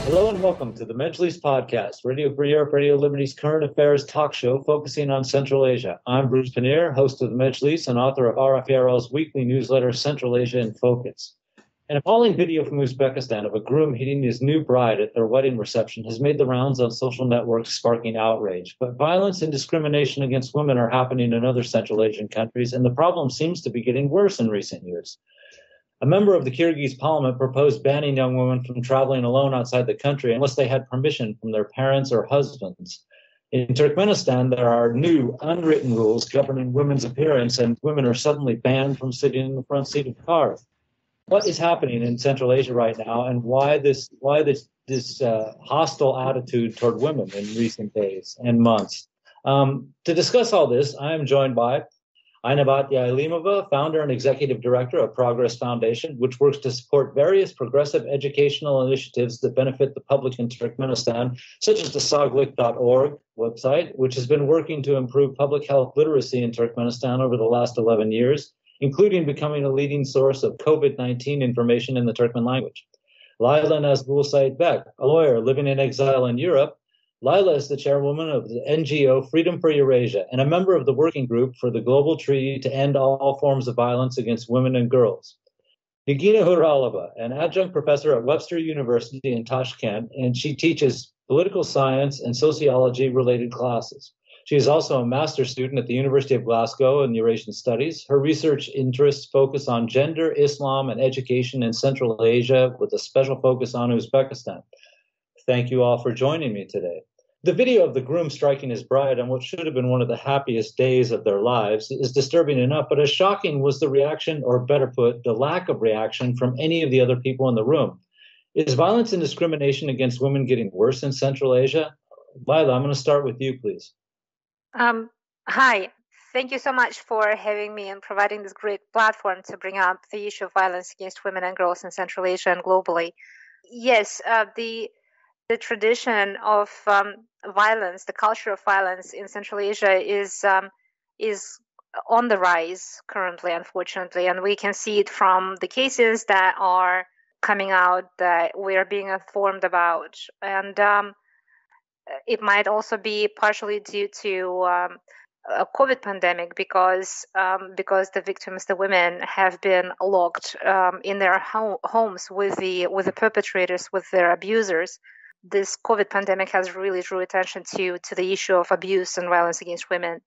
Hello and welcome to the Majlis podcast, Radio Free Europe, Radio Liberty's current affairs talk show focusing on Central Asia. I'm Bruce Pannier, host of the Majlis and author of RFERL's weekly newsletter, Central Asia in Focus. An appalling video from Uzbekistan of a groom hitting his new bride at their wedding reception has made the rounds on social networks, sparking outrage. But violence and discrimination against women are happening in other Central Asian countries, and the problem seems to be getting worse in recent years. A member of the Kyrgyz parliament proposed banning young women from traveling alone outside the country unless they had permission from their parents or husbands. In Turkmenistan, there are new unwritten rules governing women's appearance, and women are suddenly banned from sitting in the front seat of cars. What is happening in Central Asia right now, and why this hostile attitude toward women in recent days and months? To discuss all this, I am joined by Aynabat Yailimova, founder and executive director of Progress Foundation, which works to support various progressive educational initiatives that benefit the public in Turkmenistan, such as the Soglik.org website, which has been working to improve public health literacy in Turkmenistan over the last 11 years, including becoming a leading source of COVID-19 information in the Turkmen language. Laila Nazgul Saidbek, a lawyer living in exile in Europe. Laila is the chairwoman of the NGO Freedom for Eurasia and a member of the working group for the Global Treaty to End All Forms of Violence Against Women and Girls. Nigina Huralova, an adjunct professor at Webster University in Tashkent, and she teaches political science and sociology-related classes. She is also a master's student at the University of Glasgow in Eurasian Studies. Her research interests focus on gender, Islam, and education in Central Asia, with a special focus on Uzbekistan. Thank you all for joining me today. The video of the groom striking his bride on what should have been one of the happiest days of their lives is disturbing enough, but as shocking was the reaction, or better put, the lack of reaction from any of the other people in the room. Is violence and discrimination against women getting worse in Central Asia? Laila, I'm going to start with you, please. Hi. Thank you so much for having me and providing this great platform to bring up the issue of violence against women and girls in Central Asia and globally. Yes, the tradition of violence, the culture of violence in Central Asia is on the rise currently, unfortunately, and we can see it from the cases that are coming out that we are being informed about, and it might also be partially due to a COVID pandemic because the victims, the women, have been locked in their homes with the perpetrators, with their abusers. This COVID pandemic has really drew attention to the issue of abuse and violence against women.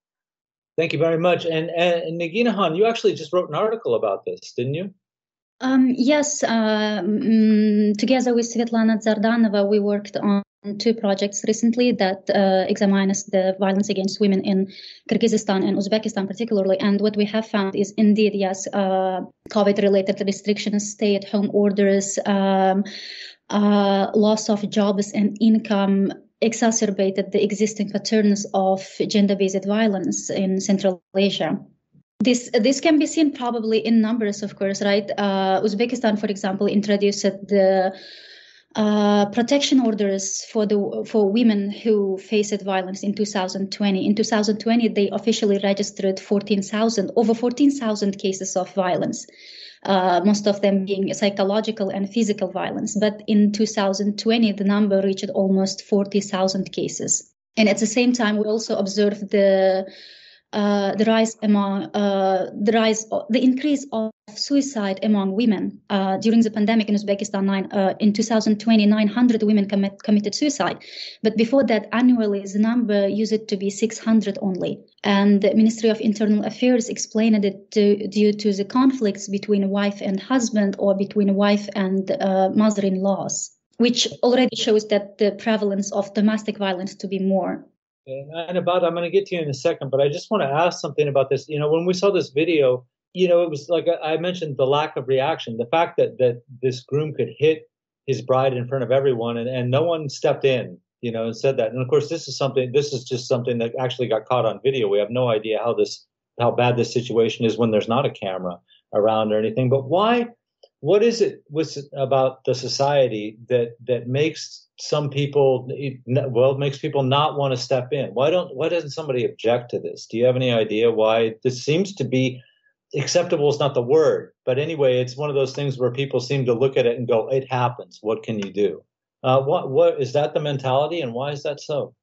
Thank you very much. And Nagina Han, you actually just wrote an article about this, didn't you? Yes. Together with Svetlana Zardanova, we worked on two projects recently that examine the violence against women in Kyrgyzstan and Uzbekistan particularly. And what we have found is indeed, yes, COVID-related restrictions, stay-at-home orders, loss of jobs and income exacerbated the existing patterns of gender-based violence in Central Asia. This can be seen probably in numbers, of course, right? Uzbekistan, for example, introduced the protection orders for women who faced violence in 2020. In 2020, they officially registered over 14,000 cases of violence. Most of them being psychological and physical violence. But in 2020, the number reached almost 40,000 cases. And at the same time, we also observed the increase of suicide among women. During the pandemic in Uzbekistan, in 2020, 900 women committed suicide. But before that, annually, the number used to be 600 only. And the Ministry of Internal Affairs explained it due to the conflicts between wife and husband or between wife and mother-in-laws, which already shows that the prevalence of domestic violence to be more. And I'm going to get to you in a second, but I just want to ask something about this. You know, when we saw this video, it was like I mentioned, the lack of reaction, the fact that this groom could hit his bride in front of everyone and no one stepped in, and said that. And of course, this is just something that actually got caught on video. We have no idea how bad this situation is when there's not a camera around or anything. But why? What is it about the society that makes some people, makes people not want to step in? Why doesn't somebody object to this? Do you have any idea why this seems to be acceptable? Is not the word, but anyway, it's one of those things where people seem to look at it and go, "It happens. What can you do?" What is that the mentality, and why is that so?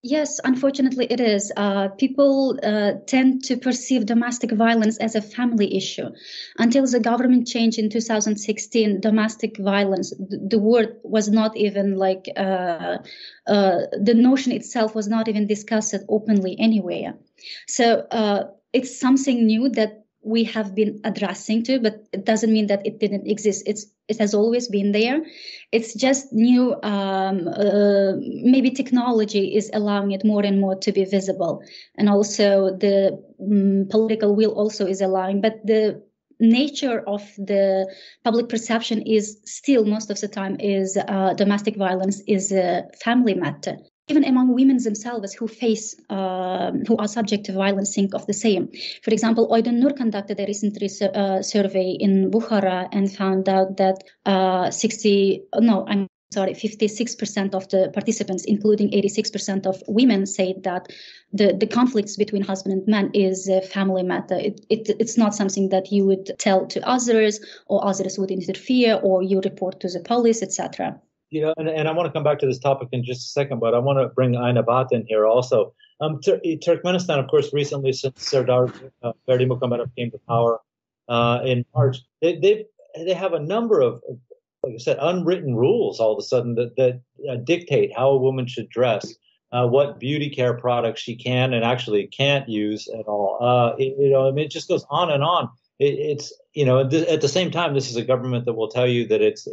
Yes, unfortunately, it is. People tend to perceive domestic violence as a family issue. Until the government change in 2016, domestic violence, the word was not even the notion itself was not even discussed openly anywhere. So it's something new that we have been addressing to, but it doesn't mean that it didn't exist. It has always been there. It's just new. Maybe technology is allowing it more and more to be visible, and also the political will also is allowing. But the nature of the public perception is still most of the time is domestic violence is a family matter. Even among women themselves who are subject to violence, think of the same. For example, Oydun Nur conducted a recent survey in Bukhara and found out that 56% of the participants, including 86% of women, said that the conflicts between husband and man is a family matter. It's not something that you would tell to others, or others would interfere, or you report to the police, etc. And I want to come back to this topic in just a second, but I want to bring Aynabat in here also. Turkmenistan, of course, recently since Serdar Berdimuhamedov came to power in March, they have a number of, like I said, unwritten rules all of a sudden that dictate how a woman should dress, what beauty care products she can and actually can't use at all. It just goes on and on. It's at the same time, this is a government that will tell you that it's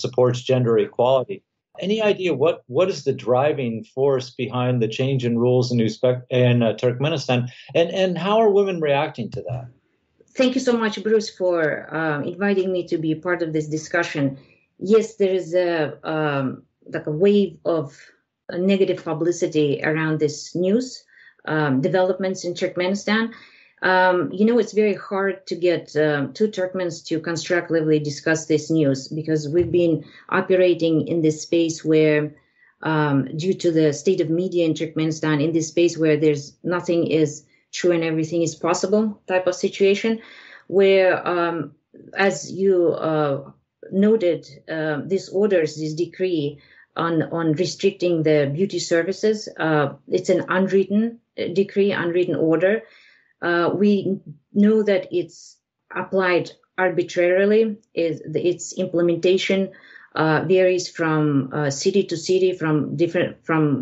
supports gender equality. Any idea what is the driving force behind the change in rules in Turkmenistan, and how are women reacting to that? Thank you so much, Bruce, for inviting me to be part of this discussion. Yes, there is a wave of negative publicity around this news developments in Turkmenistan. It's very hard to get two Turkmens to constructively discuss this news, because we've been operating in this space where, due to the state of media in Turkmenistan, in this space where there's nothing is true and everything is possible type of situation, where, as you noted, this decree on restricting the beauty services, it's an unwritten decree, unwritten order. We know that it's applied arbitrarily. Its implementation varies from city to city, from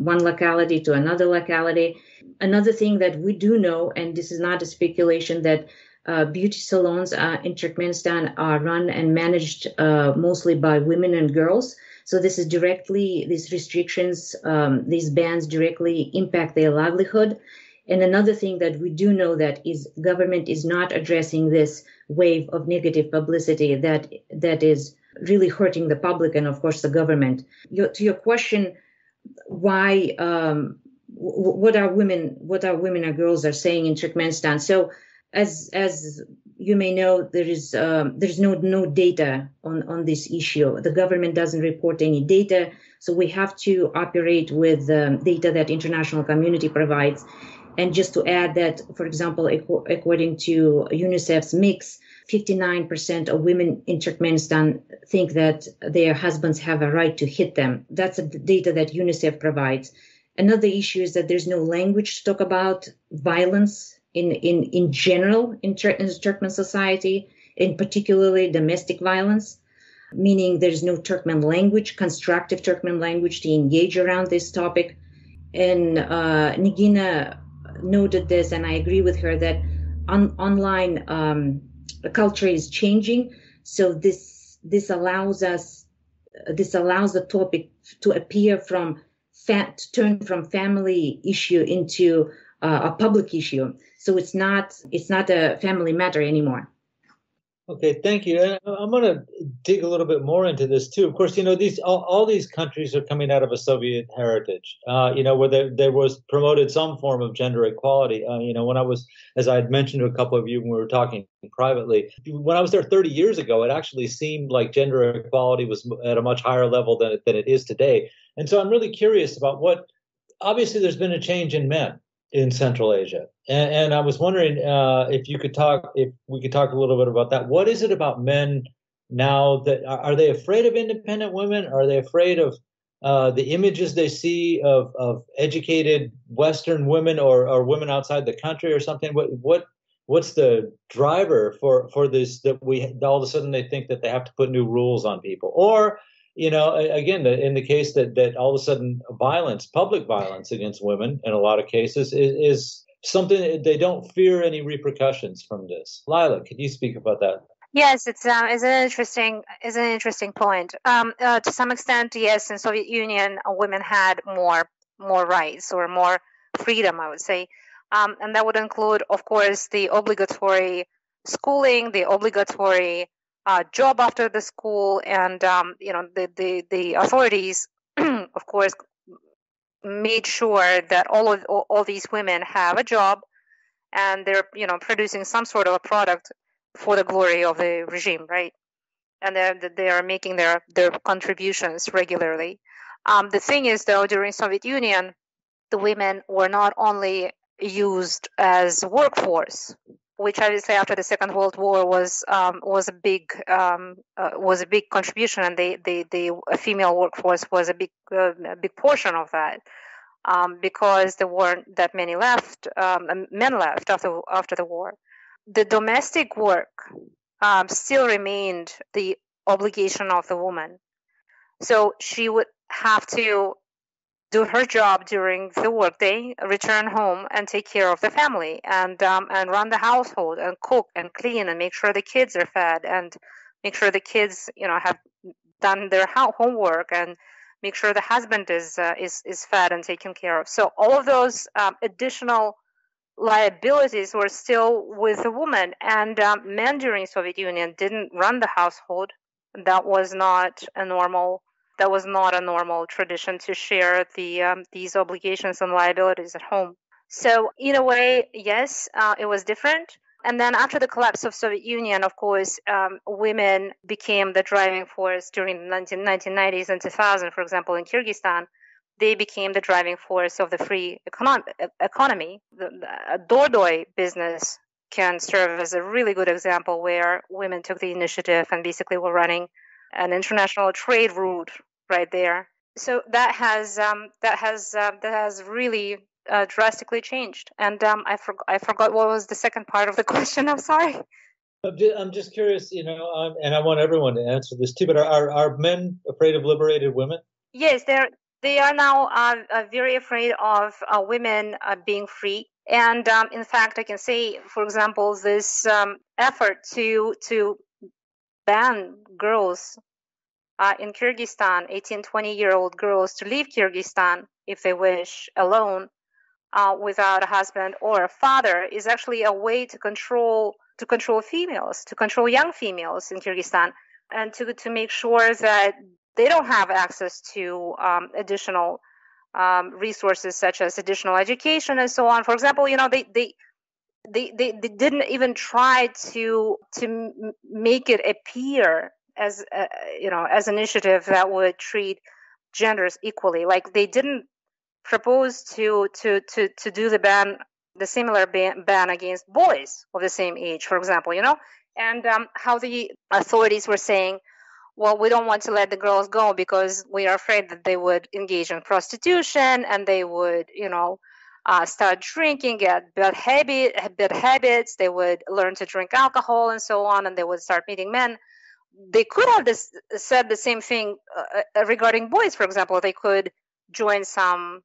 one locality to another locality. Another thing that we do know, and this is not a speculation, that beauty salons in Turkmenistan are run and managed mostly by women and girls. So these restrictions, these bans directly impact their livelihood. And another thing that we do know that is government is not addressing this wave of negative publicity that is really hurting the public and, of course, the government. To your question, why? What are women or girls are saying in Turkmenistan? So, as you may know, there's no data on this issue. The government doesn't report any data, so we have to operate with data that international community provides. And just to add that, for example, according to UNICEF's mix, 59% of women in Turkmenistan think that their husbands have a right to hit them. That's the data that UNICEF provides. Another issue is that there's no language to talk about violence in general in Turkmen society, in particularly domestic violence, meaning there's no Turkmen language, constructive Turkmen language to engage around this topic. And Nigina noted this, and I agree with her, that online culture is changing. So this allows the topic to appear to turn from family issue into a public issue. So it's not a family matter anymore. Okay, thank you. I'm going to dig a little bit more into this too. Of course, all these countries are coming out of a Soviet heritage, where there was promoted some form of gender equality. When I was, as I had mentioned to a couple of you when we were talking privately, when I was there 30 years ago, it actually seemed like gender equality was at a much higher level than it is today. And so I'm really curious about obviously there's been a change in men in Central Asia. And I was wondering if we could talk a little bit about that. What is it about men now that are they afraid of independent women? Are they afraid of the images they see of educated Western women or women outside the country or something? What's the driver for this, that we all of a sudden they think that they have to put new rules on people? Or, again, in the case that all of a sudden public violence against women in a lot of cases is something that they don't fear any repercussions from this. Lila, could you speak about that? Yes, it's an interesting point. To some extent, yes, in Soviet Union, women had more rights or more freedom, I would say, and that would include, of course, the obligatory schooling, the obligatory job after the school, and the authorities, of course, made sure that all these women have a job, and they're producing some sort of a product for the glory of the regime, right? And they are making their contributions regularly. The thing is, though, during Soviet Union, the women were not only used as workforce, which obviously after the Second World War was a big contribution, and the female workforce was a big portion of that, because there weren't that many men left after the war. The domestic work still remained the obligation of the woman. So she would have to do her job during the workday, return home and take care of the family, and run the household and cook and clean and make sure the kids are fed and make sure the kids have done their homework and make sure the husband is fed and taken care of. So all of those additional liabilities were still with the woman, and men during Soviet Union didn't run the household. That was not a normal tradition to share these obligations and liabilities at home. So in a way, yes, it was different. And then after the collapse of Soviet Union, of course, women became the driving force during the 1990s and 2000, for example, in Kyrgyzstan. They became the driving force of the free economy. The Dordoy business can serve as a really good example where women took the initiative and basically were running an international trade route right there. So that has really drastically changed. And I forgot what was the second part of the question. I'm sorry. I'm just curious, and I want everyone to answer this too. But are men afraid of liberated women? Yes, they are now very afraid of women being free. And in fact, I can say, for example, this effort to ban girls in Kyrgyzstan, 18, 20-year-old girls, to leave Kyrgyzstan if they wish alone without a husband or a father, is actually a way to control females, to control young females in Kyrgyzstan, and to make sure that they don't have access to additional resources such as additional education and so on. For example, they didn't even try to make it appear as as an initiative that would treat genders equally. Like they didn't propose to do the similar ban against boys of the same age, for example, and how the authorities were saying, well, we don't want to let the girls go because we are afraid that they would engage in prostitution and they would, start drinking, get bad habits. They would learn to drink alcohol and so on, and they would start meeting men. They could have said the same thing regarding boys, for example. They could join some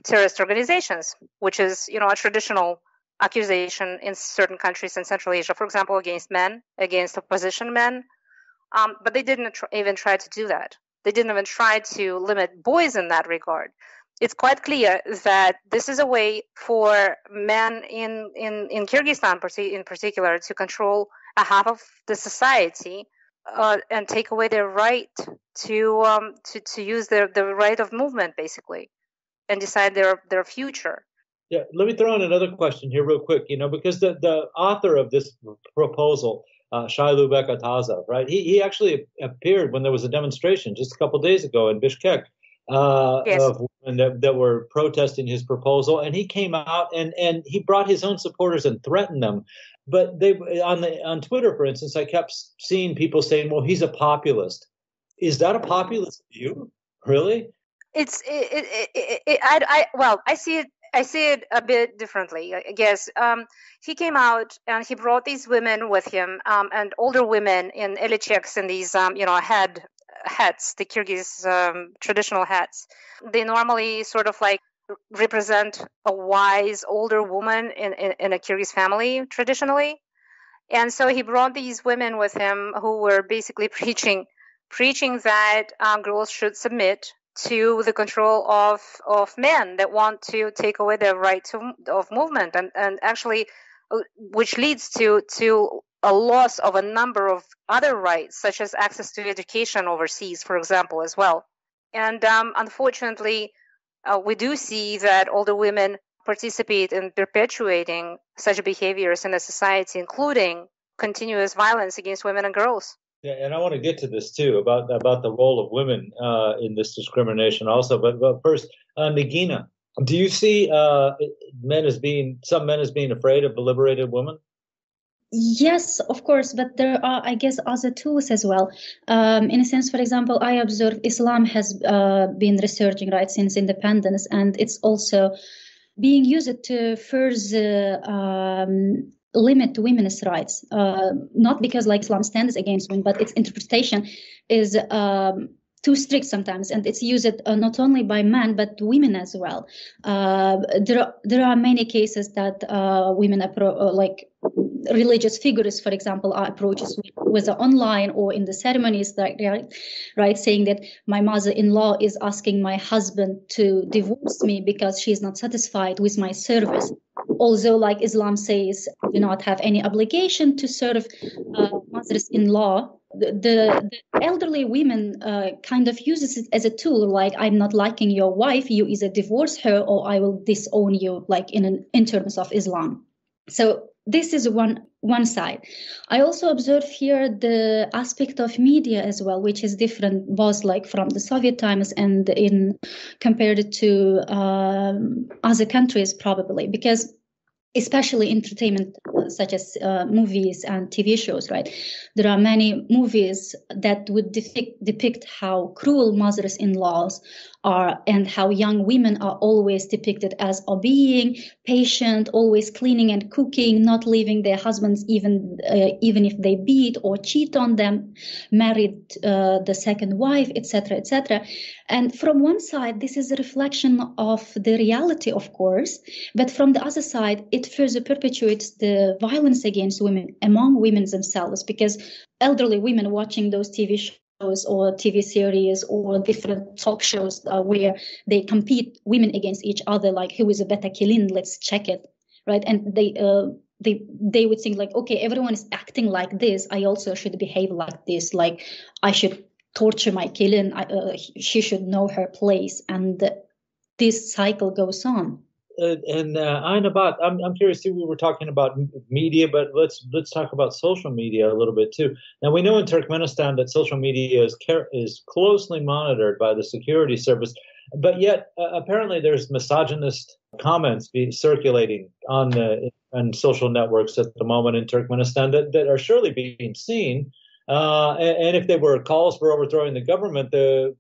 terrorist organizations, which is, a traditional accusation in certain countries in Central Asia, for example, against men, against opposition men. But they didn't even try to do that. They didn't even try to limit boys in that regard. It's quite clear that this is a way for men in Kyrgyzstan in particular to control a half of the society and take away their right to use their right of movement, basically, and decide their future. Yeah, let me throw in another question here real quick, because the author of this proposal, Shailubek Atazov, right? He actually appeared when there was a demonstration just a couple of days ago in Bishkek yes. of women that were protesting his proposal, and he came out and he brought his own supporters and threatened them. But they on Twitter, for instance, I kept seeing people saying, "Well, he's a populist." Is that a populist view? Really? I see it a bit differently, I guess. He came out and he brought these women with him, and older women in elicheks and these, hats, the Kyrgyz traditional hats. They normally sort of like represent a wise older woman in a Kyrgyz family traditionally. And so he brought these women with him who were basically preaching that girls should submit to the control of men that want to take away their right of movement, and actually, which leads to a loss of a number of other rights, such as access to education overseas, for example, as well. And unfortunately, we do see that older women participate in perpetuating such behaviors in the society, including continuous violence against women and girls. Yeah, and I want to get to this too about the role of women in this discrimination also. But first, Nagina, do you see some men as being afraid of liberated women? Yes, of course, but there are, I guess, other tools as well. In a sense, for example, I observe Islam has been resurging, right, since independence, and it's also being used to further limit women's rights, not because like Islam stands against women, but its interpretation is too strict sometimes, and it's used not only by men but women as well. There are many cases that women like religious figures, for example, are approaches whether online or in the ceremonies, right, saying that my mother-in-law is asking my husband to divorce me because she's not satisfied with my service. Although, like Islam says, do not have any obligation to serve mothers-in-law, the elderly women kind of uses it as a tool, like, I'm not liking your wife, you either divorce her or I will disown you, like in terms of Islam. So this is one side. I also observe here the aspect of media as well, which is different, both like from the Soviet times and compared to other countries probably, because especially entertainment such as movies and TV shows, right? There are many movies that would depict how cruel mothers-in-laws are and how young women are always depicted as obeying, patient, always cleaning and cooking, not leaving their husbands even if they beat or cheat on them, married the second wife, etc., etc. And from one side, this is a reflection of the reality, of course, but from the other side, it further perpetuates the violence against women among women themselves, because elderly women watching those TV shows or TV series or different talk shows where they compete women against each other, like who is a better kilin, let's check it, right? And they would think like, okay, everyone is acting like this, I also should behave like this, like I should torture my kilin, she should know her place, and this cycle goes on. And Ainabat, I'm curious too. We were talking about media, but let's talk about social media a little bit too. Now we know in Turkmenistan that social media is closely monitored by the security service, but yet apparently there's misogynist comments circulating on social networks at the moment in Turkmenistan that are surely being seen. And if they were calls for overthrowing the government, the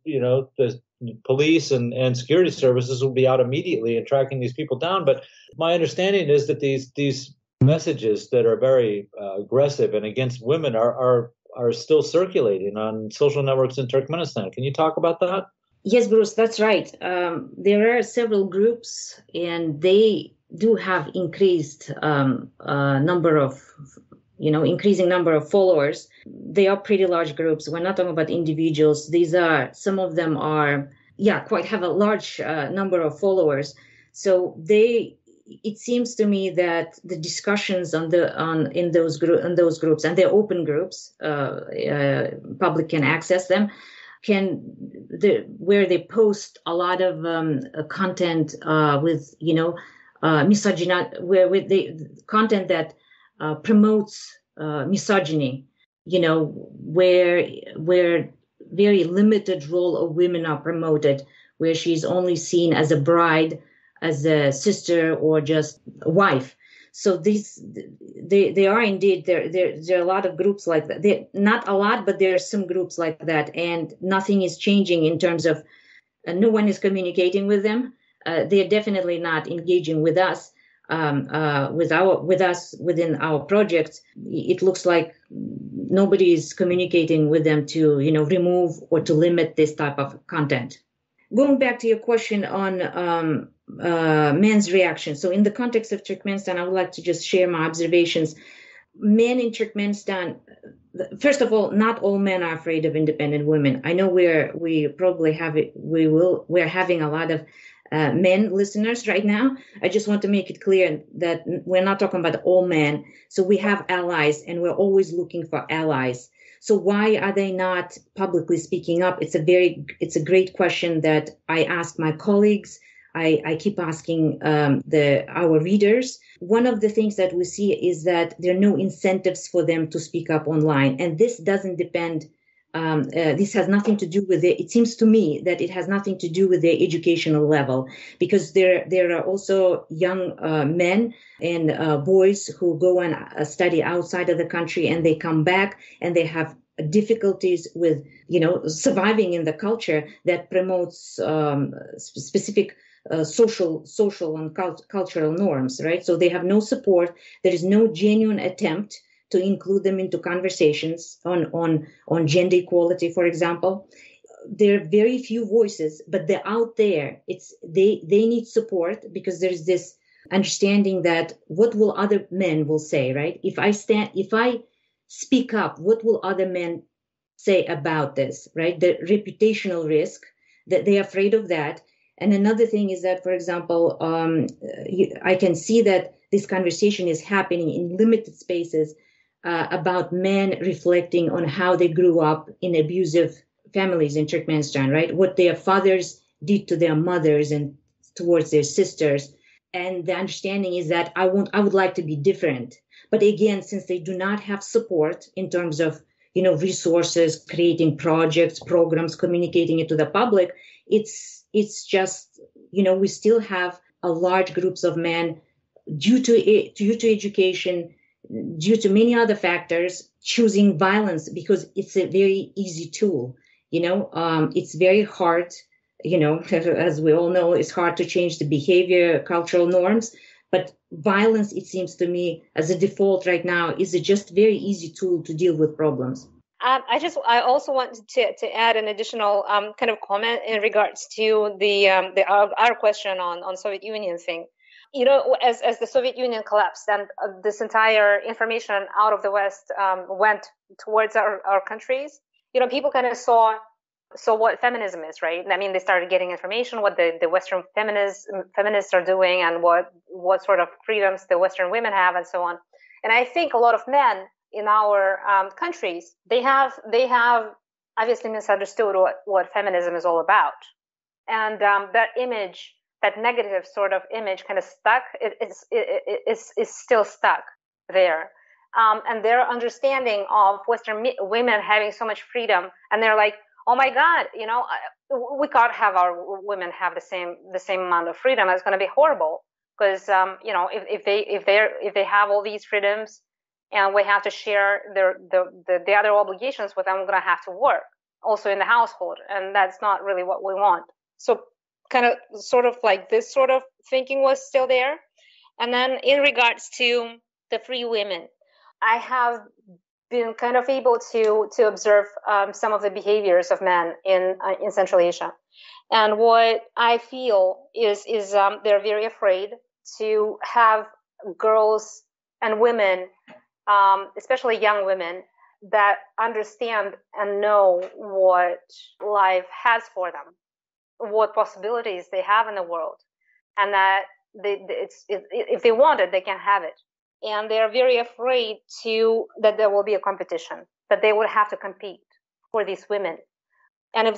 police and security services will be out immediately and tracking these people down. But my understanding is that these messages that are very aggressive and against women are still circulating on social networks in Turkmenistan. Can you talk about that? Yes, Bruce, that's right. There are several groups, and they do have increased increasing number of followers. They are pretty large groups. We're not talking about individuals. Some of them are, have a large number of followers. So it seems to me that the discussions in those groups, and they're open groups, public can access them, where they post a lot of content with content that promotes misogyny, where very limited role of women are promoted, where she's only seen as a bride, as a sister, or just a wife. So they are indeed there are a lot of groups like that. Not a lot, but there are some groups like that, and nothing is changing in terms of no one is communicating with them. They are definitely not engaging with us. With us within our project, it looks like nobody is communicating with them to remove or to limit this type of content. Going back to your question on men's reaction. So in the context of Turkmenistan, I would like to just share my observations. Men in Turkmenistan, first of all, not all men are afraid of independent women. I know we're having a lot of men listeners right now. I just want to make it clear that we're not talking about all men. So we have allies, and we're always looking for allies. So why are they not publicly speaking up? It's a great question that I ask my colleagues. I keep asking our readers. One of the things that we see is that there are no incentives for them to speak up online, and this doesn't depend. This has nothing to do with it. It seems to me that it has nothing to do with their educational level, because there are also young men and boys who go and study outside of the country, and they come back and they have difficulties with surviving in the culture that promotes specific social and cultural norms, right? So they have no support. There is no genuine attempt to include them into conversations on gender equality, for example. There are very few voices, but they're out there. They need support, because there's this understanding that what will other men will say, right? If I speak up, what will other men say about this, right? The reputational risk, that they're afraid of that. And another thing is that, for example, I can see that this conversation is happening in limited spaces about men reflecting on how they grew up in abusive families in Turkmenistan, right? What their fathers did to their mothers and towards their sisters. And the understanding is that I would like to be different. But again, since they do not have support in terms of, resources, creating projects, programs, communicating it to the public, it's just, we still have a large groups of men due to education, due to many other factors, choosing violence because it's a very easy tool. It's very hard, as we all know, it's hard to change the behavior, cultural norms. But violence, it seems to me, as a default right now, is a just very easy tool to deal with problems. I also wanted to add an additional kind of comment in regards to our question on Soviet Union thing. As the Soviet Union collapsed and this entire information out of the West went towards our countries, people kind of saw what feminism is, right? I mean, they started getting information, what the Western feminists are doing, and what sort of freedoms the Western women have, and so on. And I think a lot of men in our countries, they have obviously misunderstood what feminism is all about, and that image, that negative sort of image, kind of stuck. It's still stuck there, and their understanding of Western women having so much freedom, and they're like, oh my God, we can't have our women have the same amount of freedom. It's going to be horrible, because if they have all these freedoms, and we have to share the other obligations with them, we're going to have to work also in the household, and that's not really what we want. So kind of sort of like this sort of thinking was still there. And then in regards to the free women, I have been kind of able to observe some of the behaviors of men in Central Asia. And what I feel is they're very afraid to have girls and women, especially young women, that understand and know what life has for them, what possibilities they have in the world, and that if they want it, they can have it. And they're very afraid that there will be a competition, that they would have to compete for these women. And if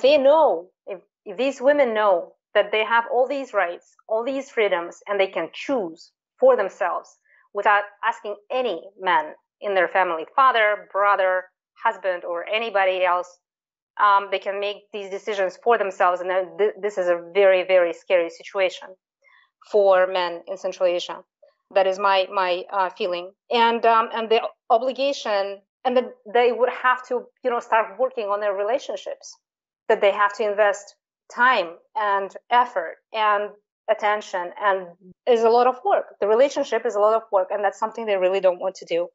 these women know that they have all these rights, all these freedoms, and they can choose for themselves without asking any man in their family, father, brother, husband, or anybody else, they can make these decisions for themselves. And then this is a very, very scary situation for men in Central Asia. That is my feeling. And the obligation, and that they would have to, start working on their relationships, that they have to invest time and effort and attention, and is a lot of work. The relationship is a lot of work, and that's something they really don't want to do.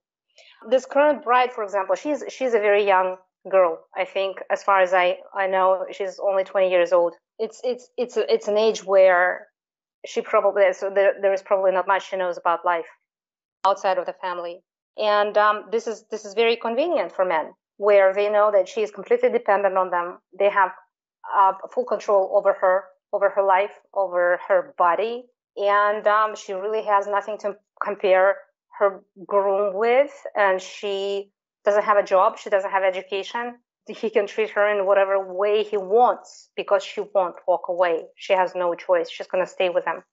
This current bride, for example, she's a very young girl. I think, as far as I know, she's only 20 years old. It's an age where she probably, so there is probably not much she knows about life outside of the family. And this is very convenient for men, where they know that she is completely dependent on them. They have full control over her life, over her body, and she really has nothing to compare her groom with. And she doesn't have a job, she doesn't have education. He can treat her in whatever way he wants, because she won't walk away. She has no choice. She's going to stay with him.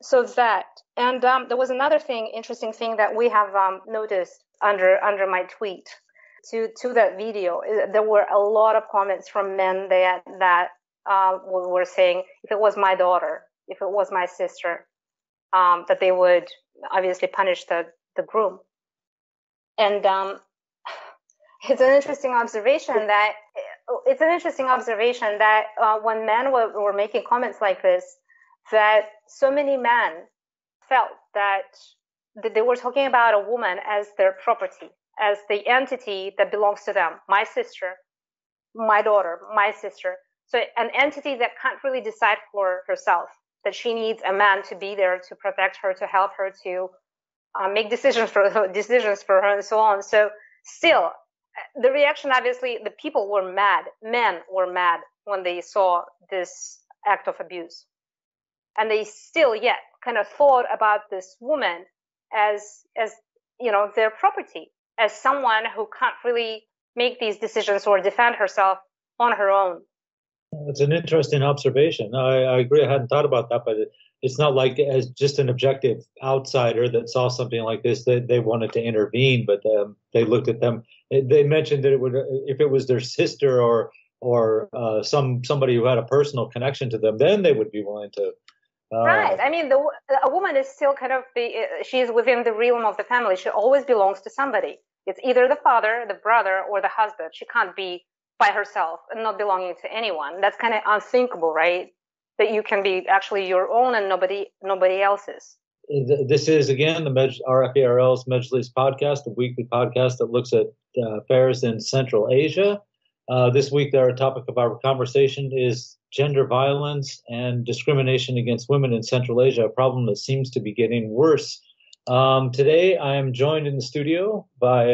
So that, and there was another interesting thing that we have noticed under my tweet to that video. There were a lot of comments from men that were saying, if it was my daughter, if it was my sister, that they would obviously punish the groom. And it's an interesting observation that when men were making comments like this, that so many men felt that they were talking about a woman as their property, as the entity that belongs to them. My sister, my daughter, my sister. So an entity that can't really decide for herself, that she needs a man to be there to protect her, to help her, to make decisions for her, and so on. So still, the reaction, obviously, the people were mad. Men were mad when they saw this act of abuse. And they still yet kind of thought about this woman as their property, as someone who can't really make these decisions or defend herself on her own. It's an interesting observation. I agree. I hadn't thought about that, but it's not like as just an objective outsider that saw something like this, they wanted to intervene, but they looked at them. They mentioned that it would, if it was their sister or somebody who had a personal connection to them, then they would be willing to. Right. I mean, a woman is still kind of she is within the realm of the family. She always belongs to somebody. It's either the father, the brother, or the husband. She can't be by herself and not belonging to anyone. That's kind of unthinkable, right? That you can be actually your own and nobody else's. This is, again, the RFARL's Majlis podcast, a weekly podcast that looks at affairs in Central Asia. This week, our topic of our conversation is gender violence and discrimination against women in Central Asia, a problem that seems to be getting worse. Today, I am joined in the studio by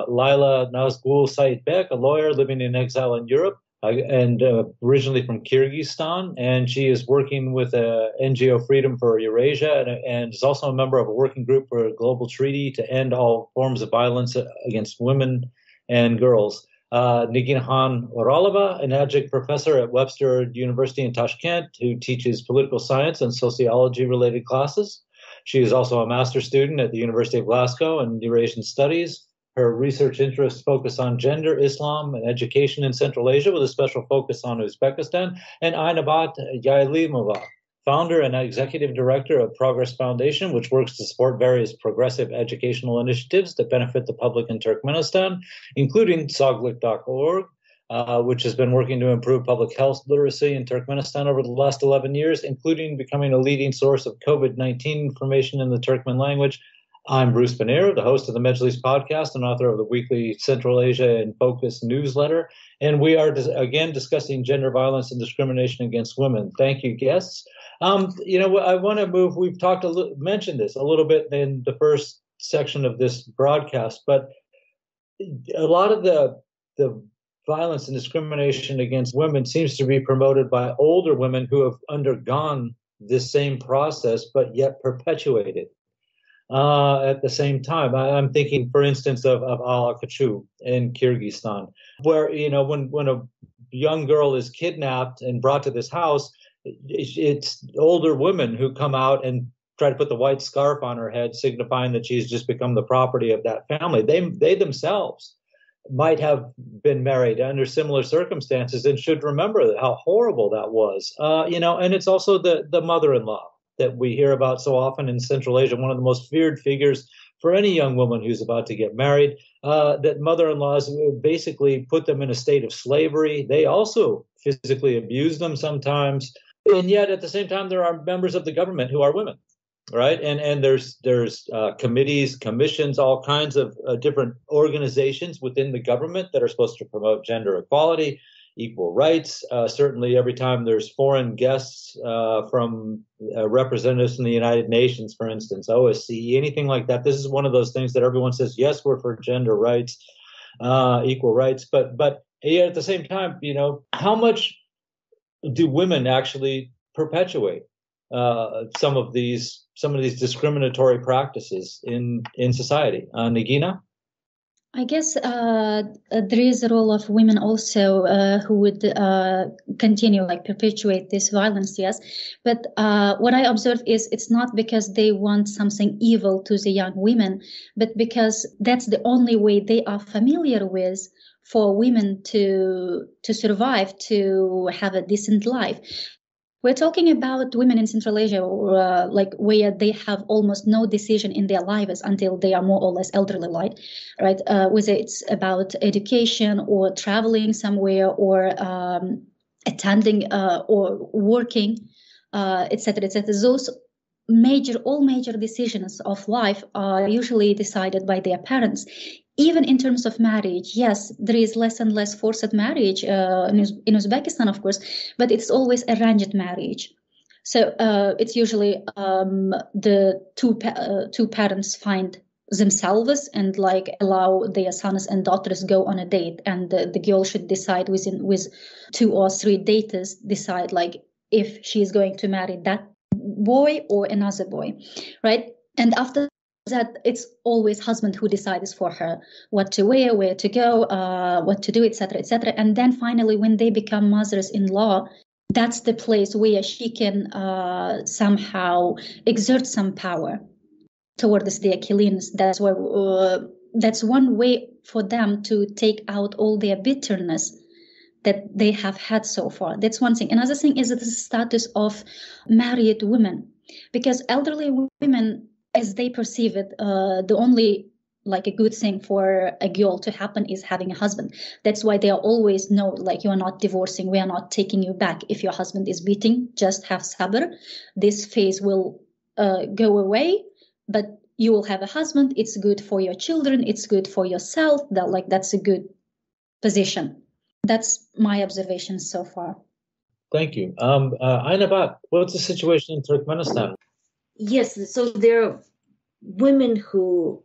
Laila Nazgul Saidbek, a lawyer living in exile in Europe and originally from Kyrgyzstan. And she is working with NGO Freedom for Eurasia and is also a member of a working group for a global treaty to end all forms of violence against women and girls. Niginhan Oralova, an adjunct professor at Webster University in Tashkent, who teaches political science and sociology-related classes. She is also a master's student at the University of Glasgow in Eurasian Studies. Her research interests focus on gender, Islam, and education in Central Asia, with a special focus on Uzbekistan. And Aynabat Yailimova, founder and executive director of Progress Foundation, which works to support various progressive educational initiatives that benefit the public in Turkmenistan, including Soglik.org, which has been working to improve public health literacy in Turkmenistan over the last 11 years, including becoming a leading source of COVID-19 information in the Turkmen language. I'm Bruce Pannier, the host of the Majlis podcast and author of the weekly Central Asia in Focus newsletter. And we are, again, discussing gender violence and discrimination against women. Thank you, guests. I want to move. We've mentioned this a little bit in the first section of this broadcast, but a lot of the violence and discrimination against women seems to be promoted by older women who have undergone this same process, but yet perpetuate it at the same time. I'm thinking, for instance, of Alakachu in Kyrgyzstan, where, when a young girl is kidnapped and brought to this house, it's older women who come out and try to put the white scarf on her head, signifying that she's just become the property of that family. They themselves might have been married under similar circumstances and should remember how horrible that was. And it's also the mother-in-law that we hear about so often in Central Asia, one of the most feared figures for any young woman who's about to get married, that mother-in-laws basically put them in a state of slavery. They also physically abuse them sometimes. And yet at the same time, there are members of the government who are women. Right. And there's committees, commissions, all kinds of different organizations within the government that are supposed to promote gender equality, equal rights. Certainly every time there's foreign guests from representatives from the United Nations, for instance, OSCE, anything like that. This is one of those things that everyone says, yes, we're for gender rights, equal rights. But yet at the same time, how much do women actually perpetuate some of these discriminatory practices in society? Nagina? I guess there is a role of women also who would continue, perpetuate this violence, yes. But what I observe is it's not because they want something evil to the young women, but because that's the only way they are familiar with for women to survive, to have a decent life. We're talking about women in Central Asia, where they have almost no decision in their lives until they are more or less elderly, right? Whether it's about education or traveling somewhere or attending or working, etc., etc. Those all major decisions of life are usually decided by their parents. Even in terms of marriage, yes, there is less and less forced marriage in Uzbekistan, of course, but it's always arranged marriage. So it's usually the two parents find themselves and allow their sons and daughters go on a date, and the girl should decide with 2 or 3 daters, decide if she is going to marry that boy or another boy, right? And after that, it's always husband who decides for her what to wear, where to go, what to do, etc., etc. And then finally, when they become mothers-in-law, that's the place where she can somehow exert some power towards their killings. That's one way for them to take out all their bitterness that they have had so far. That's one thing. Another thing is the status of married women, because elderly women, as they perceive it, the only a good thing for a girl to happen is having a husband. That's why they are always you are not divorcing, we are not taking you back. If your husband is beating, just have sabr. This phase will go away, but you will have a husband. It's good for your children. It's good for yourself. That's a good position. That's my observation so far. Thank you. Aynabat, what's the situation in Turkmenistan? Yes, so there are women who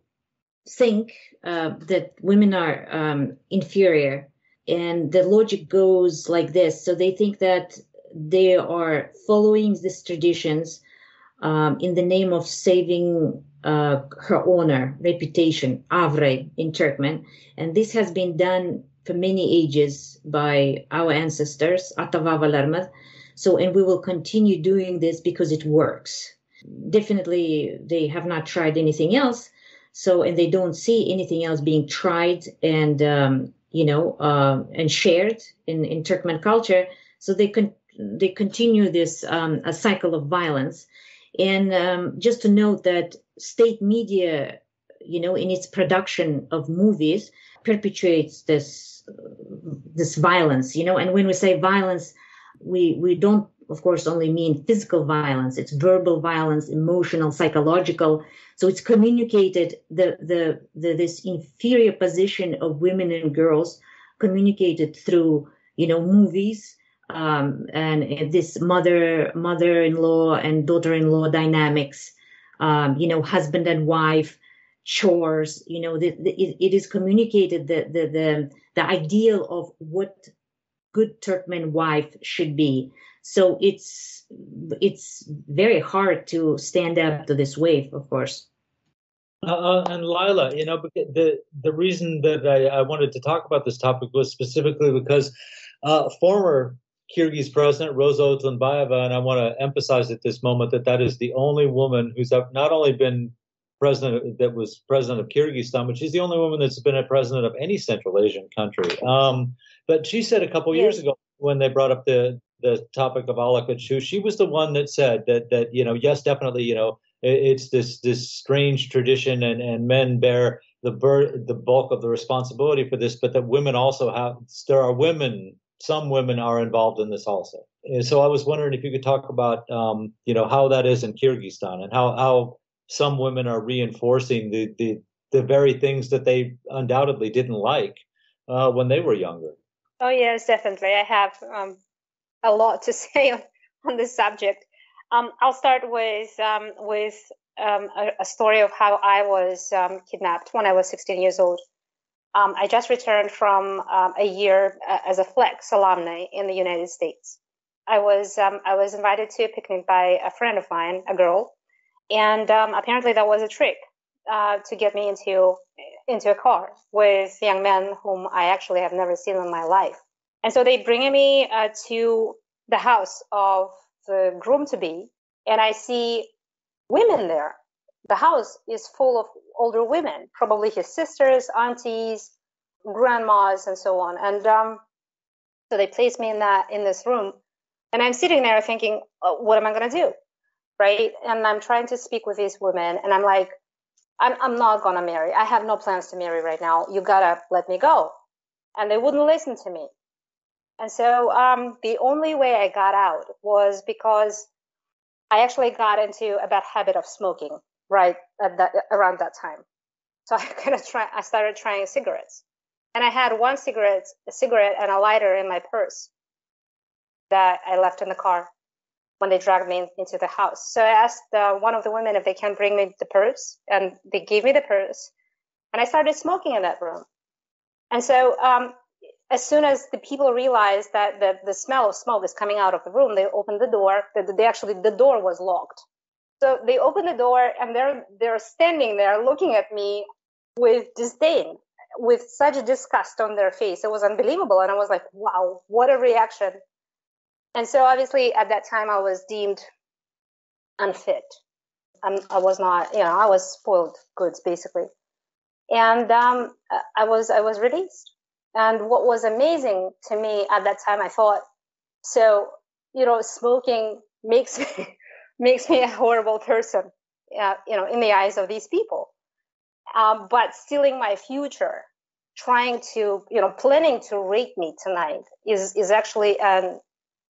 think that women are inferior, and the logic goes like this. So they think that they are following these traditions in the name of saving her honor, reputation, avre in Turkmen. And this has been done for many ages by our ancestors, atavalarımız. And we will continue doing this because it works. Definitely, they have not tried anything else. And they don't see anything else being tried and and shared in Turkmen culture. So they continue this a cycle of violence. And just to note that state media, in its production of movies, perpetuates this violence. And when we say violence, we don't, of course, only mean physical violence. It's verbal violence, emotional, psychological. So it's communicated, this inferior position of women and girls communicated through, movies, and this mother-in-law and daughter-in-law dynamics, husband and wife, chores, it is communicated the ideal of what good Turkmen wife should be. So it's very hard to stand up to this wave, of course. And Lila, the reason that I wanted to talk about this topic was specifically because former Kyrgyz president Rosa Otunbayeva, and I want to emphasize at this moment that is the only woman who's not only been president of Kyrgyzstan, but she's the only woman that's been a president of any Central Asian country. But she said a couple years ago, when they brought up the the topic of Alakachu, she was the one that said that yes, definitely, it's this strange tradition, and men bear the bulk of the responsibility for this, but that women also some women are involved in this also. And so I was wondering if you could talk about how that is in Kyrgyzstan, and how some women are reinforcing the very things that they undoubtedly didn't like when they were younger. Oh yes, definitely. I have a lot to say on this subject. I'll start with a story of how I was kidnapped when I was 16 years old. I just returned from a year as a Flex alumni in the United States. I was invited to a picnic by a friend of mine, a girl, and apparently that was a trick to get me into a car with young men whom I actually have never seen in my life. And so they bring me to the house of the groom-to-be, and I see women there. The house is full of older women, probably his sisters, aunties, grandmas, and so on. And so they place me in this room, and I'm sitting there thinking, what am I going to do, right? And I'm trying to speak with these women, and I'm like, I'm not going to marry. I have no plans to marry right now. You got to let me go. And they wouldn't listen to me. And so the only way I got out was because I actually got into a bad habit of smoking right around that time. So I started trying cigarettes. And I had a cigarette and a lighter in my purse that I left in the car when they dragged me into the house. So I asked one of the women if they can bring me the purse, and they gave me the purse. And I started smoking in that room. And so as soon as the people realized that the smell of smoke is coming out of the room, they opened the door. The door was locked. So they opened the door, and they're standing there looking at me with disdain, with such disgust on their face. It was unbelievable. And I was like, wow, what a reaction. And so obviously at that time I was deemed unfit. I was not, I was spoiled goods basically. And I was released. And what was amazing to me at that time, I thought, so, smoking makes me a horrible person, in the eyes of these people. But stealing my future, trying to, planning to rape me tonight is actually an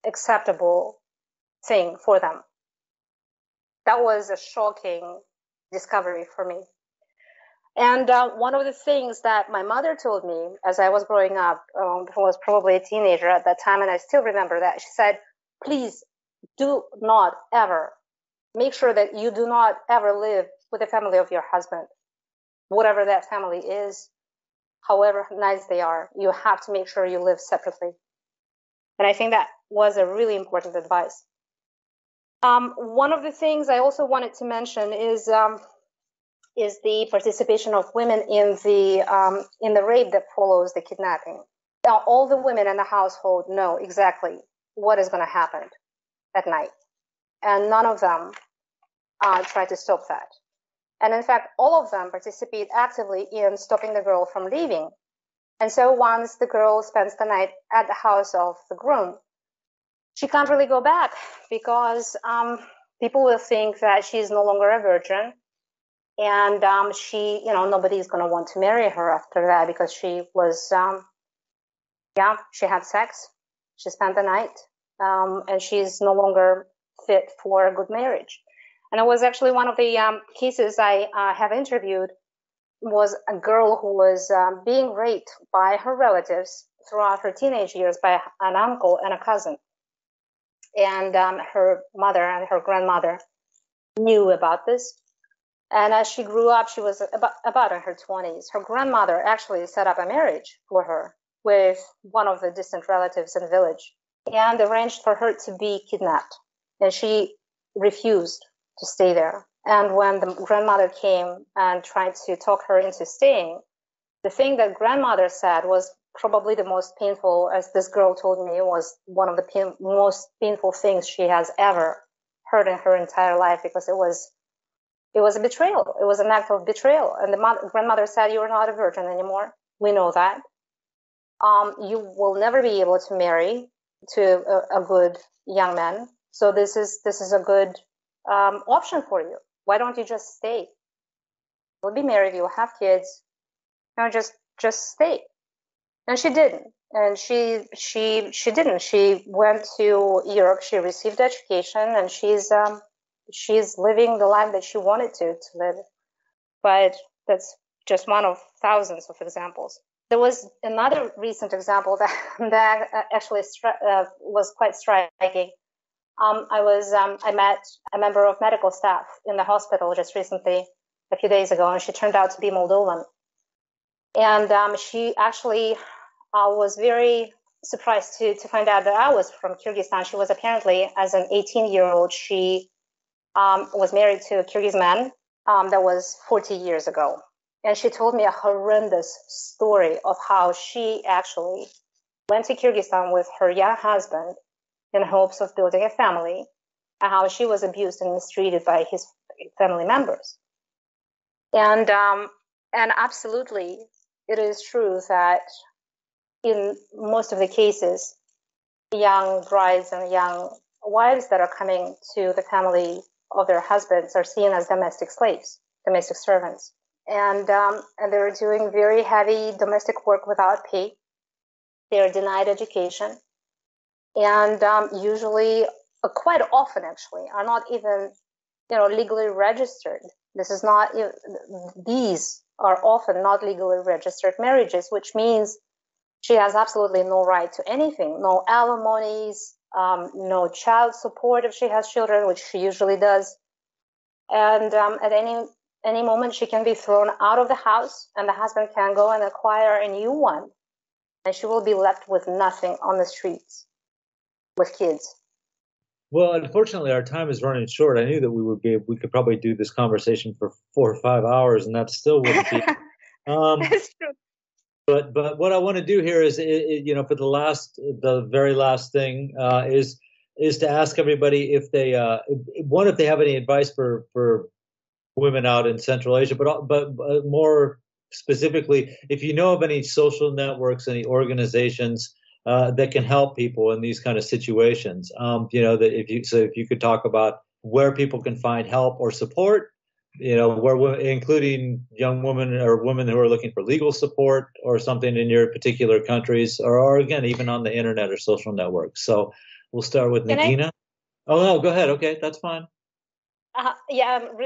acceptable thing for them. That was a shocking discovery for me. And one of the things that my mother told me as I was growing up, I was probably a teenager at that time, and I still remember that. She said, please do not ever, make sure that you do not ever live with the family of your husband. Whatever that family is, however nice they are, you have to make sure you live separately. And I think that was a really important advice. One of the things I also wanted to mention is the participation of women in the rape that follows the kidnapping. Now, all the women in the household know exactly what is going to happen at night, and none of them try to stop that. And in fact, all of them participate actively in stopping the girl from leaving. And so once the girl spends the night at the house of the groom, she can't really go back because people will think that she's no longer a virgin. And she, nobody's going to want to marry her after that because she was, she had sex. She spent the night, and she's no longer fit for a good marriage. And it was actually one of the cases I have interviewed was a girl who was being raped by her relatives throughout her teenage years by an uncle and a cousin. And her mother and her grandmother knew about this. And as she grew up, she was about in her 20s. Her grandmother actually set up a marriage for her with one of the distant relatives in the village and arranged for her to be kidnapped. And she refused to stay there. And when the grandmother came and tried to talk her into staying, the thing that grandmother said was probably the most painful, as this girl told me, was one of the most painful things she has ever heard in her entire life, because it was a betrayal. It was an act of betrayal. And the grandmother said, you are not a virgin anymore. We know that. You will never be able to marry. to a good young man. So this is a good option for you. Why don't you just stay? You'll be married, you'll have kids. No, just stay. And she didn't. And she didn't. She went to Europe. She received education, and she's living the life that she wanted to live. But that's just one of thousands of examples. There was another recent example that actually was quite striking. I met a member of medical staff in the hospital just recently, a few days ago, and she turned out to be Moldovan. And she actually was very surprised to find out that I was from Kyrgyzstan. She was apparently, as an 18-year-old, she was married to a Kyrgyz man that was 40 years ago. And she told me a horrendous story of how she actually went to Kyrgyzstan with her young husband in hopes of building a family, and how she was abused and mistreated by his family members. And absolutely, it is true that in most of the cases, young brides and young wives that are coming to the family of their husbands are seen as domestic slaves, domestic servants. And they're doing very heavy domestic work without pay. They're denied education. And usually, quite often actually, are not even, legally registered. These are often not legally registered marriages, which means she has absolutely no right to anything, no alimonies, no child support if she has children, which she usually does. And at any moment, she can be thrown out of the house, and the husband can go and acquire a new one, and she will be left with nothing on the streets with kids. Well, unfortunately, our time is running short. I knew that we could probably do this conversation for 4 or 5 hours, and that still wouldn't be. That's true. But what I want to do here is, for the very last thing is to ask everybody if they if they have any advice for women out in Central Asia, but more specifically, if you know of any social networks, any organizations that can help people in these kind of situations, that if you could talk about where people can find help or support, including young women or women who are looking for legal support or something in your particular countries, or again, even on the internet or social networks. So we'll start with Nagina. Oh no, go ahead. Okay, that's fine.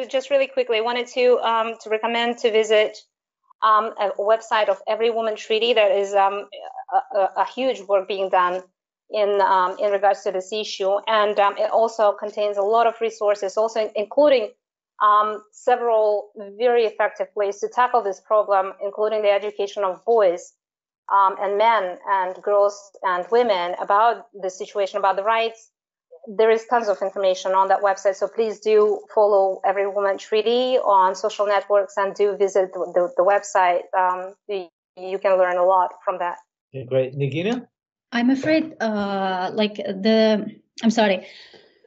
Just really quickly, I wanted to recommend to visit a website of Every Woman Treaty. There is a huge work being done in regards to this issue, and it also contains a lot of resources, also including several very effective ways to tackle this problem, including the education of boys and men and girls and women about the situation, about the rights. There is tons of information on that website, so please do follow Every Woman Treaty on social networks and do visit the website. You can learn a lot from that. Okay, great. Nagina? I'm afraid, I'm sorry.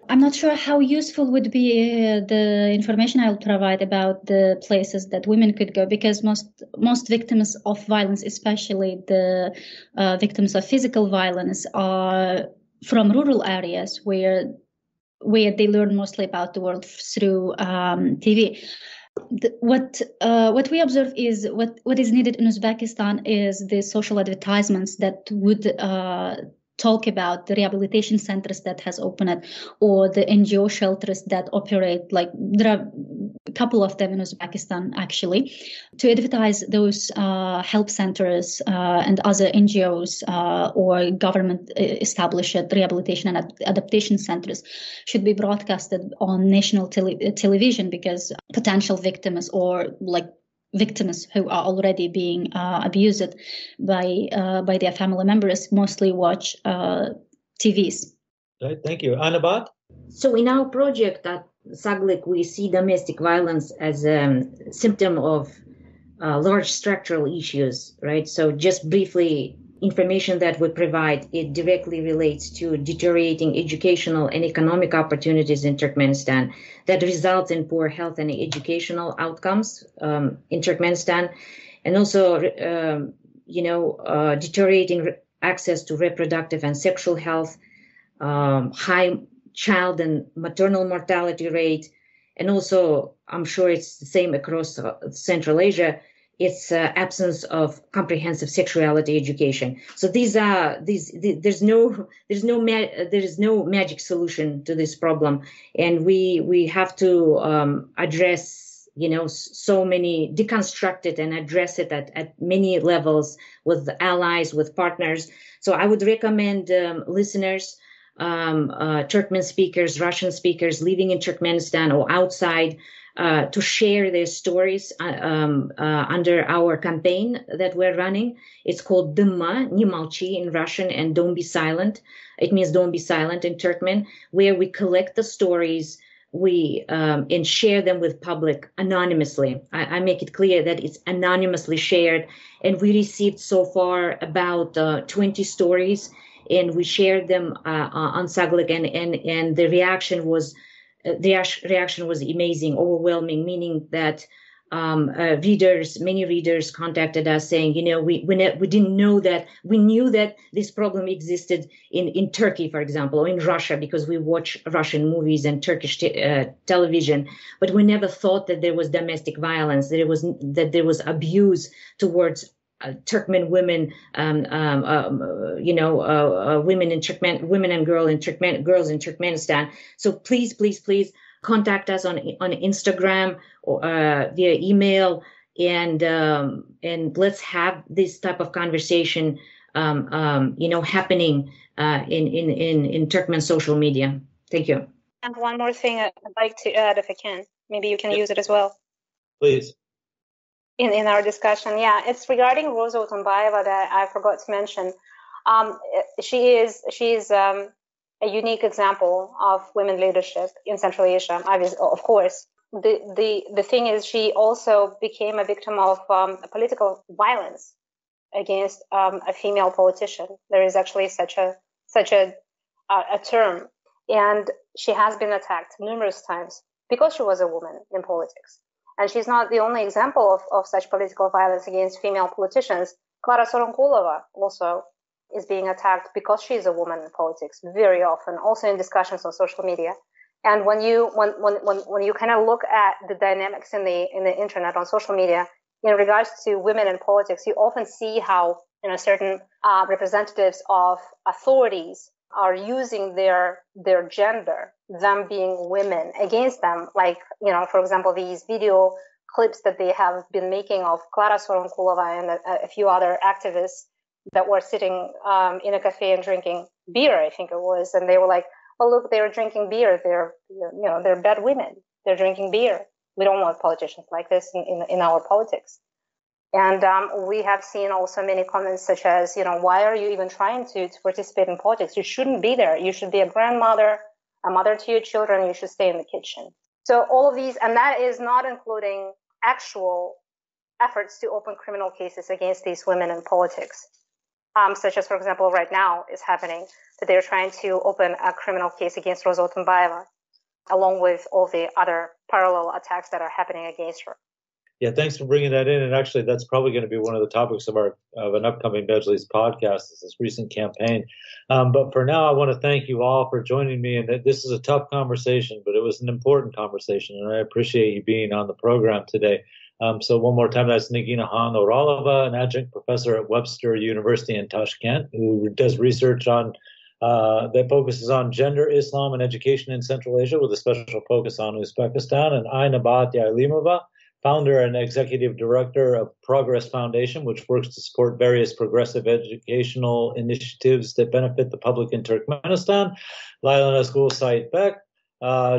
I'm not sure how useful would be the information I'll provide about the places that women could go, because most victims of violence, especially the victims of physical violence, are from rural areas where they learn mostly about the world through TV. What we observe is what is needed in Uzbekistan is the social advertisements that would talk about the rehabilitation centers that has opened, or the NGO shelters that operate. Like there are a couple of them in Uzbekistan actually, to advertise those help centers and other NGOs or government established rehabilitation and adaptation centers should be broadcasted on national television, because potential victims or victims who are already being abused by their family members mostly watch TVs. Right, thank you. Anabat? So in our project at SAGLIC, we see domestic violence as a symptom of large structural issues, right? So just briefly, information that we provide, it directly relates to deteriorating educational and economic opportunities in Turkmenistan that results in poor health and educational outcomes in Turkmenistan, and also, deteriorating access to reproductive and sexual health, high child and maternal mortality rate, and also, I'm sure it's the same across Central Asia, it's absence of comprehensive sexuality education. So there's no magic solution to this problem, and we have to address, so many, deconstruct it and address it at many levels with allies, with partners. So I would recommend listeners, Turkmen speakers, Russian speakers living in Turkmenistan or outside, to share their stories under our campaign that we're running. It's called Dımma, Не молчи in Russian, and Don't Be Silent. It means don't be silent in Turkmen, where we collect the stories, and share them with public anonymously. I make it clear that it's anonymously shared, and we received so far about 20 stories, and we shared them on Saglik, and the reaction was amazing, overwhelming, meaning that many readers contacted us saying, we didn't know that. We knew that this problem existed in Turkey, for example, or in Russia, because we watch Russian movies and Turkish television, but we never thought that there was domestic violence, that there was abuse towards Turkmen women, women and girls in Turkmenistan. So please contact us on Instagram or via email, and let's have this type of conversation, happening in Turkmen social media. Thank you. And one more thing I'd like to add, if I can. Maybe you can use it as well. Please. In our discussion, it's regarding Rosa Otunbayeva that I forgot to mention. She is a unique example of women leadership in Central Asia. Of course, the thing is, she also became a victim of political violence against a female politician. There is actually such a term, and she has been attacked numerous times because she was a woman in politics. And she's not the only example of such political violence against female politicians. Klara Soronkulova also is being attacked because she's a woman in politics very often, also in discussions on social media. And when you kind of look at the dynamics in the internet, on social media, in regards to women in politics, you often see how certain representatives of authorities are using their gender, them being women, against them. Like, for example, these video clips that they have been making of Klara Soronkulova and a few other activists that were sitting in a cafe and drinking beer, I think it was. And they were like, oh, look, they're drinking beer. They're bad women. They're drinking beer. We don't want politicians like this in our politics. And we have seen also many comments such as, why are you even trying to participate in politics? You shouldn't be there. You should be a grandmother, a mother to your children. You should stay in the kitchen. So all of these, and that is not including actual efforts to open criminal cases against these women in politics, such as, for example, right now is happening, that they're trying to open a criminal case against Rosa Otunbayeva, along with all the other parallel attacks that are happening against her. Yeah, thanks for bringing that in. And actually, that's probably going to be one of the topics of an upcoming Majlis podcast, is this recent campaign. But for now, I want to thank you all for joining me. And this is a tough conversation, but it was an important conversation. And I appreciate you being on the program today. So one more time, that's Nagina Khan-Oralova, an adjunct professor at Webster University in Tashkent, who does research on that focuses on gender, Islam, and education in Central Asia, with a special focus on Uzbekistan. And Aina Ailimova, founder and executive director of Progress Foundation, which works to support various progressive educational initiatives that benefit the public in Turkmenistan. Laila Nazgul Saidbek,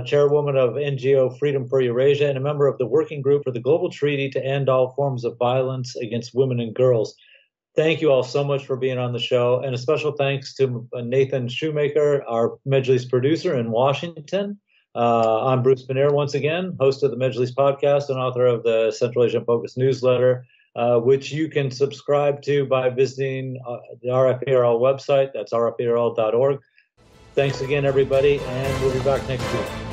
chairwoman of NGO Freedom for Eurasia and a member of the Working Group for the Global Treaty to End All Forms of Violence Against Women and Girls. Thank you all so much for being on the show. And a special thanks to Nathan Shoemaker, our Majlis producer in Washington. I'm Bruce Pannier, once again, host of the Majlis podcast and author of the Central Asian Focus newsletter, which you can subscribe to by visiting the RFPRL website. That's rfprl.org. Thanks again, everybody, and we'll be back next week.